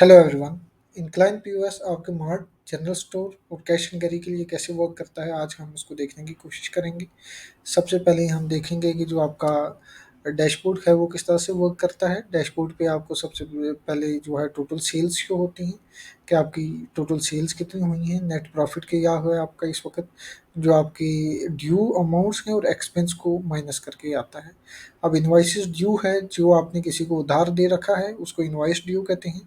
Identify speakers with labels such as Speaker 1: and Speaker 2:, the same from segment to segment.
Speaker 1: Hello everyone. Incline POS आपके mart general store और cash and carry के लिए कैसे वर्क करता है, आज हम उसको देखने की कोशिश करेंगे। सबसे पहले हम देखेंगे कि जो आपका डैशबोर्ड है वो किस तरह से वर्क करता है। डैशबोर्ड पे आपको सबसे पहले जो है टोटल सेल्स शो होती हैं कि आपकी टोटल सेल्स कितनी हुई हैं, नेट प्रॉफिट क्या हुआ है आपका इस वक्त, जो आपकी ड्यू अमाउंट्स हैं और एक्सपेंस को माइनस करके आता है। अब इनवाइसेस ड्यू है, जो आपने किसी को उधार दे रखा है उसको इनवाइस ड्यू कहते हैं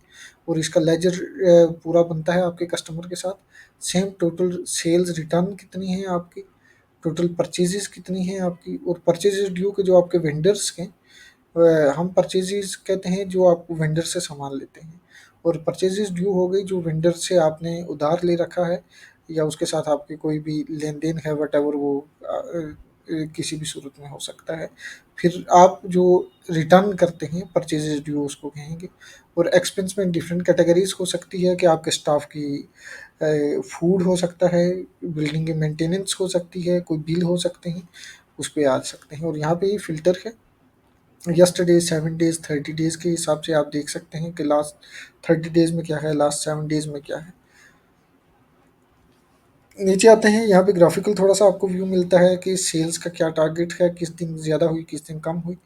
Speaker 1: और इसका लेजर पूरा बनता है आपके कस्टमर के साथ। सेम टोटल सेल्स रिटर्न कितनी है आपकी, टोटल परचेजेस कितनी हैं आपकी, और परचेजेस ड्यू के जो आपके वेंडर्स हैं, हम परचेजेस कहते हैं जो आप वेंडर से सामान लेते हैं, और परचेजेस ड्यू हो गई जो वेंडर से आपने उधार ले रखा है या उसके साथ आपके कोई भी लेन देन है, वट एवर वो किसी भी सूरत में हो सकता है। फिर आप जो रिटर्न करते हैं परचेजेस ड्यू उसको कहेंगे। और एक्सपेंस में डिफरेंट कैटेगरीज हो सकती है कि आपके स्टाफ की फूड हो सकता है, बिल्डिंग की मेंटेनेंस हो सकती है, कोई बिल हो सकते हैं, उस पे आ सकते हैं। और यहाँ पे ये फ़िल्टर है, यस्टरडे, 7 डेज़, 30 डेज़ के हिसाब से आप देख सकते हैं कि लास्ट 30 डेज़ में क्या है, लास्ट 7 डेज़ में क्या है। नीचे आते हैं, यहाँ पे ग्राफिकल थोड़ा-सा आपको व्यू मिलता है कि सेल्स का क्या टारगेट है, किस दिन ज़्यादा हुई, किस दिन कम हुई।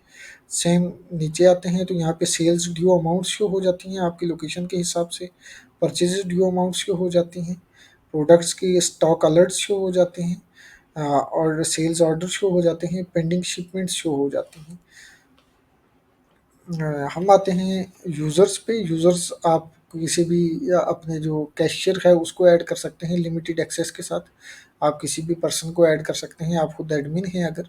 Speaker 1: सेम नीचे आते हैं तो यहाँ पे सेल्स ड्यू अमाउंट शो हो जाती हैं आपकी लोकेशन के हिसाब से, परचेज़ ड्यू अमाउंट शो हो जाती हैं, प्रोडक्ट्स की स्टॉक अलर्ट्स शो हो जाते हैं, और सेल्स ऑर्डर शो हो जाते हैं, पेंडिंग शिपमेंट्स शो हो जाती हैं। हम आते हैं यूज़र्स पे। यूज़र्स आप किसी भी या अपने जो कैशियर है उसको ऐड कर सकते हैं लिमिटेड एक्सेस के साथ। आप किसी भी पर्सन को ऐड कर सकते हैं, आप खुद एडमिन हैं अगर,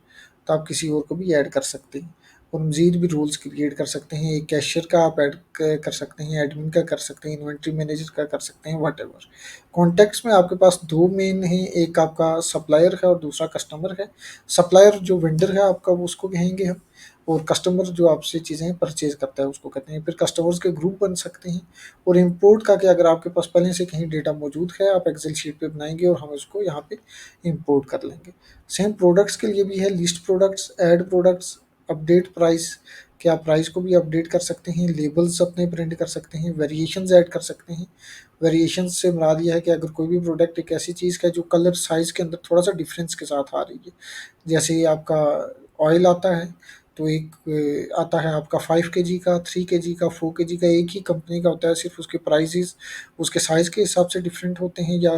Speaker 1: तो आप किसी और को भी ऐड कर सकते हैं। और मज़ीद भी रूल्स क्रिएट कर सकते हैं, एक कैशियर का आप ऐड क कर सकते हैं, एडमिन का कर सकते हैं, इन्वेंटरी मैनेजर का कर सकते हैं, व्हाटएवर। कॉन्टैक्ट्स में आपके पास 2 मेन हैं, एक आपका सप्लायर है और दूसरा कस्टमर है। सप्लायर जो वेंडर है आपका, वो उसको कहेंगे हम, और कस्टमर जो आपसे चीज़ें परचेज़ करता है उसको कहते हैं। फिर कस्टमर्स के ग्रुप बन सकते हैं। और इम्पोर्ट का क्या, अगर आपके पास पहले से कहीं डेटा मौजूद है, आप एक्सेल शीट पे बनाएँगे और हम उसको यहाँ पे इम्पोर्ट कर लेंगे। सेम प्रोडक्ट्स के लिए भी है, list products, add products, update price, कि आप प्राइस को भी अपडेट कर सकते हैं, लेबल्स अपने प्रिंट कर सकते हैं, वेरिएशंस ऐड कर सकते हैं। वेरिएशंस से मुराद ये है कि अगर कोई भी प्रोडक्ट एक ऐसी चीज़ का है जो कलर साइज़ के अंदर थोड़ा-सा डिफरेंस के साथ आ रही है, जैसे ये आपका ऑयल आता है, तो एक आता है आपका 5 केजी का, 3 केजी का, 4 केजी का, एक ही कंपनी का होता है, सिर्फ़ उसके प्राइसेज़ उसके साइज़ के हिसाब से डिफरेंट होते हैं या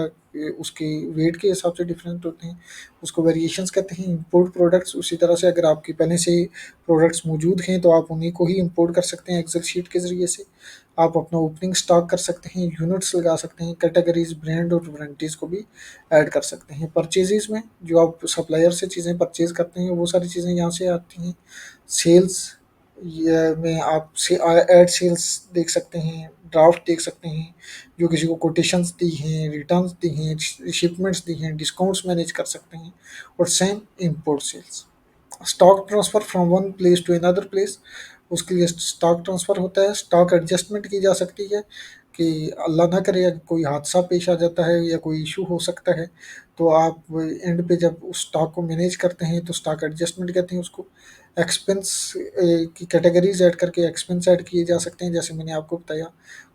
Speaker 1: उसके वेट के हिसाब से डिफरेंट होते हैं, उसको वेरिएशंस कहते हैं। इम्पोर्ट प्रोडक्ट्स उसी तरह से, अगर आपके पहले से प्रोडक्ट्स मौजूद हैं तो आप उन्हीं को ही इम्पोर्ट कर सकते हैं एक्सेल शीट के ज़रिए से। आप अपना ओपनिंग स्टॉक कर सकते हैं, यूनिट्स लगा सकते हैं, कैटेगरीज़, ब्रांड और वारंटीज़ को भी ऐड कर सकते हैं। परचेज़ेज़ में जो आप सप्लायर से चीज़ें परचेज़ करते हैं वो सारी चीज़ें यहाँ से आती हैं। सेल्स ये में आप से ऐड सेल्स देख सकते हैं, ड्राफ्ट देख सकते हैं, जो किसी को कोटेशंस दी हैं, रिटर्न्स दी हैं, शिपमेंट्स दी हैं, डिस्काउंट्स मैनेज कर सकते हैं। और same import sales. Stock transfer from one place to another place, उसके लिए स्टॉक ट्रांसफ़र होता है। स्टॉक एडजस्टमेंट की जा सकती है कि अल्लाह ना करे अगर कोई हादसा पेश आ जाता है या कोई इशू हो सकता है, तो आप एंड पे जब उस स्टॉक को मैनेज करते हैं तो स्टॉक एडजस्टमेंट कहते हैं उसको। एक्सपेंस की कैटेगरीज ऐड करके एक्सपेंस ऐड किए जा सकते हैं, जैसे मैंने आपको बताया।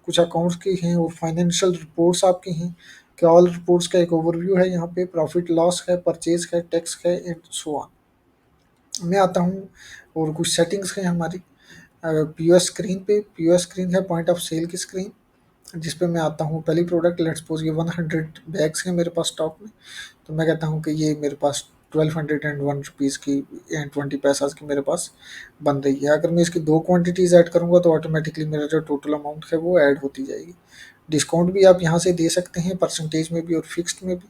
Speaker 1: कुछ अकाउंट्स की हैं और फाइनेंशियल रिपोर्ट्स आपकी हैं, कि ऑल रिपोर्ट्स का एक ओवरव्यू है यहाँ पे, प्रॉफिट लॉस है, परचेज है, टैक्स है, एंड सो ऑन। मैं आता हूँ और कुछ सेटिंग्स हैं हमारी पीओएस स्क्रीन पे। पीओएस स्क्रीन है पॉइंट ऑफ सेल की स्क्रीन, जिस पे मैं आता हूँ। पहली प्रोडक्ट, लेट्स सपोज ये 100 बैग्स हैं मेरे पास स्टॉक में, तो मैं कहता हूँ कि ये मेरे पास 1201 रुपीज़ की एंड 20 पैसाज की मेरे पास बन रही है। अगर मैं इसकी 2 क्वांटिटीज़ ऐड करूँगा तो ऑटोमेटिकली मेरा जो टोटल अमाउंट है वो ऐड होती जाएगी। डिस्काउंट भी आप यहाँ से दे सकते हैं, परसेंटेज में भी और फिक्स्ड में भी।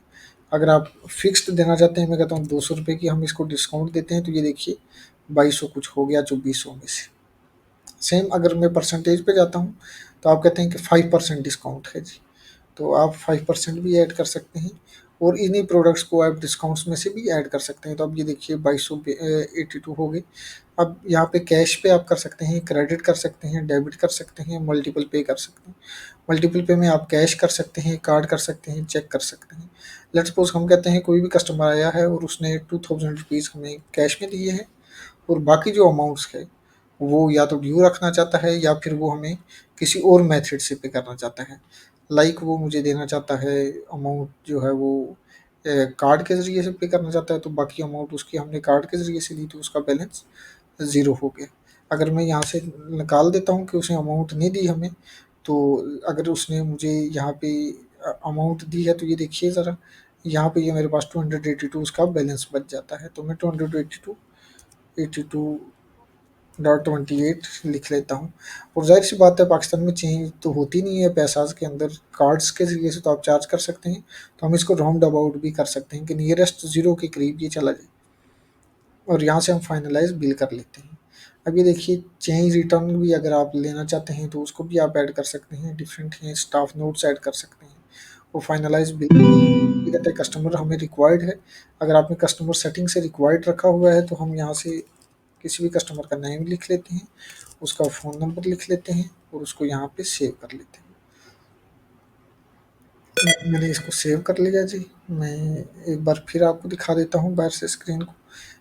Speaker 1: अगर आप फिक्स्ड देना चाहते हैं, मैं कहता हूँ 200 रुपये की हम इसको डिस्काउंट देते हैं, तो ये देखिए 2200 कुछ हो गया 2400 में से। सेम अगर मैं परसेंटेज पे जाता हूँ, तो आप कहते हैं कि 5% डिस्काउंट है जी, तो आप 5% भी ऐड कर सकते हैं। और इन्हीं प्रोडक्ट्स को आप डिस्काउंट्स में से भी ऐड कर सकते हैं। तो अब ये देखिए 2282 हो गई। अब यहाँ पे कैश पे आप कर सकते हैं, क्रेडिट कर सकते हैं, डेबिट कर सकते हैं, मल्टीपल पे कर सकते हैं। मल्टीपल पे में आप कैश कर सकते हैं, कार्ड कर सकते हैं, चेक कर सकते हैं। लेट्स सपोज हम कहते हैं कोई भी कस्टमर आया है और उसने 2000 रुपीज़ हमें कैश में दिए हैं, और बाकी जो अमाउंट्स है वो या तो ड्यू रखना चाहता है या फिर वो हमें किसी और मेथड से पे करना चाहता है, लाइक वो मुझे देना चाहता है अमाउंट जो है वो कार्ड के ज़रिए से पे करना चाहता है, तो बाकी अमाउंट उसकी हमने कार्ड के ज़रिए से ली तो उसका बैलेंस ज़ीरो हो गया। अगर मैं यहाँ से निकाल देता हूँ कि उसने अमाउंट नहीं दी हमें, तो अगर उसने मुझे यहाँ पे अमाउंट दी है, तो ये देखिए ज़रा, यहाँ पे ये मेरे पास 282 उसका बैलेंस बच जाता है। तो मैं 282.82.28 लिख लेता हूँ। और ज़ाहिर सी बात है पाकिस्तान में चेंज तो होती नहीं है पैसा के अंदर, कार्ड्स के ज़रिए से तो आप चार्ज कर सकते हैं, तो हम इसको राउंड अबाउट भी कर सकते हैं कि नियरेस्ट ज़ीरो के करीब ये चला जाए, और यहाँ से हम फाइनलाइज़ बिल कर लेते हैं। अब ये देखिए चेंज रिटर्न भी अगर आप लेना चाहते हैं तो उसको भी आप ऐड कर सकते हैं, डिफरेंट हैं, स्टाफ नोट्स ऐड कर सकते हैं। वो फाइनलाइज़ बिल ये कहते हैं कस्टमर हमें रिक्वायर्ड है। अगर आपने कस्टमर सेटिंग से रिक्वायर्ड रखा हुआ है तो हम यहाँ से किसी भी कस्टमर का नेम लिख लेते हैं, उसका फ़ोन नंबर लिख लेते हैं और उसको यहाँ पे सेव कर लेते हैं। मैंने इसको सेव कर लिया जी। मैं एक बार फिर आपको दिखा देता हूँ बाहर से स्क्रीन को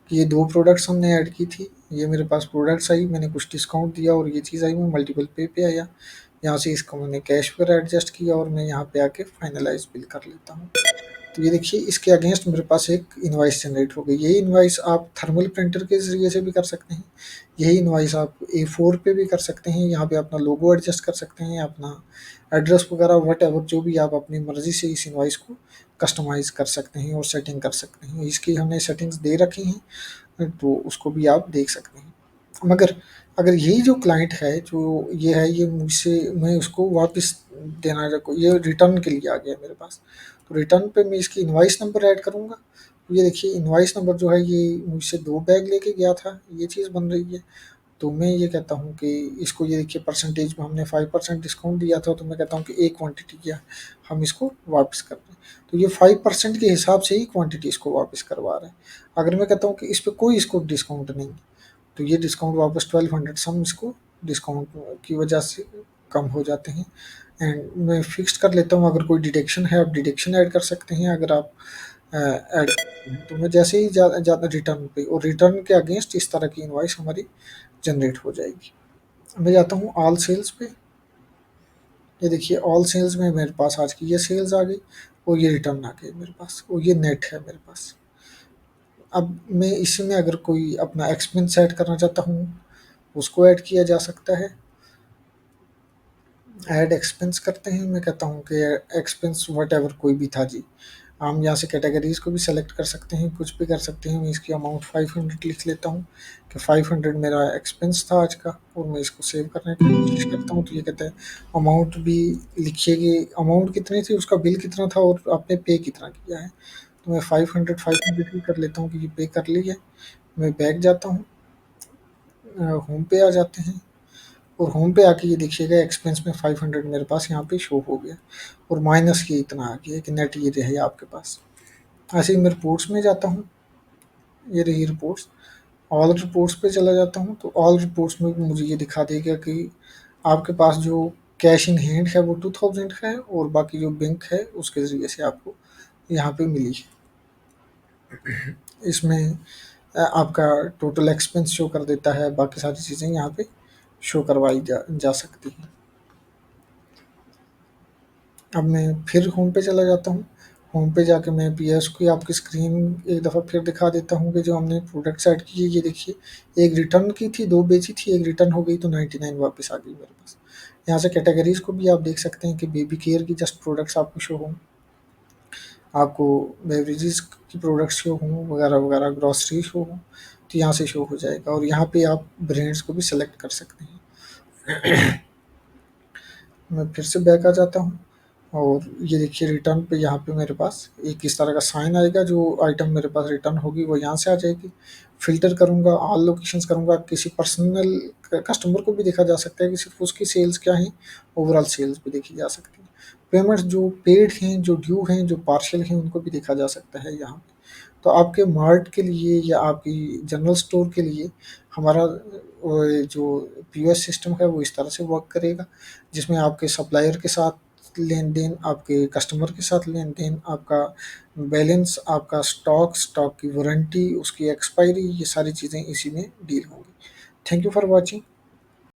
Speaker 1: कि ये 2 प्रोडक्ट्स हमने ऐड की थी। ये मेरे पास प्रोडक्ट्स आई, मैंने कुछ डिस्काउंट दिया और ये चीज़ आई, मैं मल्टीपल पे आया। यहाँ से इसको मैंने कैश वगैरह एडजस्ट किया और मैं यहाँ पे आके फाइनलाइज़ बिल कर लेता हूँ। तो ये देखिए इसके अगेंस्ट मेरे पास एक इनवॉइस जनरेट हो गई। यही इनवॉइस आप थर्मल प्रिंटर के ज़रिए से भी कर सकते हैं। यही इनवॉइस आप A4 पे भी कर सकते हैं। यहाँ पे अपना लोगो एडजस्ट कर सकते हैं, अपना एड्रेस वगैरह व्हाटएवर जो भी आप अपनी मर्ज़ी से इस इनवॉइस को कस्टमाइज़ कर सकते हैं और सेटिंग कर सकते हैं। इसकी हमने सेटिंग्स दे रखी हैं, तो उसको भी आप देख सकते हैं। मगर अगर यही जो क्लाइंट है, जो ये है, ये मुझसे मैं उसको वापस देना ये रिटर्न के लिए आ गया मेरे पास। तो रिटर्न पे मैं इसकी इनवॉइस नंबर ऐड करूँगा। तो ये देखिए इनवॉइस नंबर जो है ये मुझसे 2 बैग लेके गया था, ये चीज़ बन रही है। तो मैं ये कहता हूँ कि इसको ये देखिए परसेंटेज में हमने 5% डिस्काउंट दिया था, तो मैं कहता हूँ कि एक क्वांटिटी क्या हम इसको वापस कर दें। तो ये 5% के हिसाब से ही क्वांटिटी इसको वापस करवा रहा है। अगर मैं कहता हूँ कि इस पे कोई इसको डिस्काउंट नहीं, तो ये डिस्काउंट वापस 1200 सम इसको डिस्काउंट की वजह से कम हो जाते हैं। एंड मैं फिक्स्ड कर लेता हूँ, अगर कोई डिडक्शन है आप डिडक्शन ऐड कर सकते हैं, अगर आप ऐड तो मैं जैसे ही ज़्यादा रिटर्न पे और रिटर्न के अगेंस्ट इस तरह की इनवॉइस हमारी जनरेट हो जाएगी। मैं जाता हूँ ऑल सेल्स पे। ये देखिए ऑल सेल्स में मेरे पास आज की ये सेल्स आ गई और ये रिटर्न आ गई मेरे पास और ये नेट है मेरे पास। अब मैं इसमें अगर कोई अपना एक्सपेंस ऐड करना चाहता हूँ, उसको ऐड किया जा सकता है। ऐड एक्सपेंस करते हैं, मैं कहता हूँ कि एक्सपेंस व्हाटएवर कोई भी था जी। हम यहाँ से कैटेगरीज़ को भी सेलेक्ट कर सकते हैं, कुछ भी कर सकते हैं। मैं इसकी अमाउंट 500 लिख लेता हूँ कि 500 मेरा एक्सपेंस था आज का, और मैं इसको सेव करने की कोशिश करता हूँ। तो ये कहते हैं अमाउंट भी लिखिए कि अमाउंट कितनी थी, उसका बिल कितना था और आपने पे कितना किया है। तो मैं 500 ही कर लेता हूँ कि ये पे कर ली है। मैं बैक जाता हूँ, होम पे आ जाते हैं, और होम पे आके ये देखिएगा एक्सपेंस में 500 मेरे पास यहाँ पे शो हो गया और माइनस ये इतना आ गया कि नेट ये रहे आपके पास। ऐसे ही मैं रिपोर्ट्स में जाता हूँ, ये रही रिपोर्ट्स, ऑल रिपोर्ट्स पे चला जाता हूँ। तो ऑल रिपोर्ट्स में भी मुझे ये दिखा देगा कि आपके पास जो कैश इन हैंड है वो 2000 है, और बाकी जो बैंक है उसके ज़रिए से आपको यहाँ पे मिली है। इसमें आपका टोटल एक्सपेंस शो कर देता है, बाकी सारी चीज़ें यहाँ पे शो करवाई जा सकती हैं। अब मैं फिर होम पे चला जाता हूँ। होम पे जाके मैं पीएस की आपकी स्क्रीन एक दफ़ा फिर दिखा देता हूँ कि जो हमने प्रोडक्ट्स ऐड किए, ये देखिए एक रिटर्न की थी, 2 बेची थी, एक रिटर्न हो गई तो 99 वापस आ गई मेरे पास। यहाँ से कैटेगरीज़ को भी आप देख सकते हैं कि बेबी केयर की जस्ट प्रोडक्ट्स आपको शो हों, आपको बेवरेजेस की प्रोडक्ट्स शो हों, वगैरह-वगैरह, ग्रोसरी शो हों, तो यहाँ से शो हो जाएगा, और यहाँ पे आप ब्रांड्स को भी सेलेक्ट कर सकते हैं। मैं फिर से बैक आ जाता हूँ, और ये देखिए रिटर्न पे यहाँ पे मेरे पास एक इस तरह का साइन आएगा, जो आइटम मेरे पास रिटर्न होगी वो यहाँ से आ जाएगी। फ़िल्टर करूँगा, ऑल लोकेशंस करूँगा, किसी पर्सनल कस्टमर को भी देखा जा सकता है कि सिर्फ़ उसकी सेल्स क्या हैं, ओवरऑल सेल्स भी देखी जा सकती है। पेमेंट्स जो पेड हैं, जो ड्यू हैं, जो पार्शियल हैं, उनको भी देखा जा सकता है यहाँ पे। तो आपके मार्ट के लिए या आपकी जनरल स्टोर के लिए हमारा जो पीओएस सिस्टम है वो इस तरह से वर्क करेगा, जिसमें आपके सप्लायर के साथ लेन-देन, आपके कस्टमर के साथ लेन-देन, आपका बैलेंस, आपका स्टॉक की वारंटी, उसकी एक्सपायरी, ये सारी चीज़ें इसी में डील होंगी। Thank you for watching.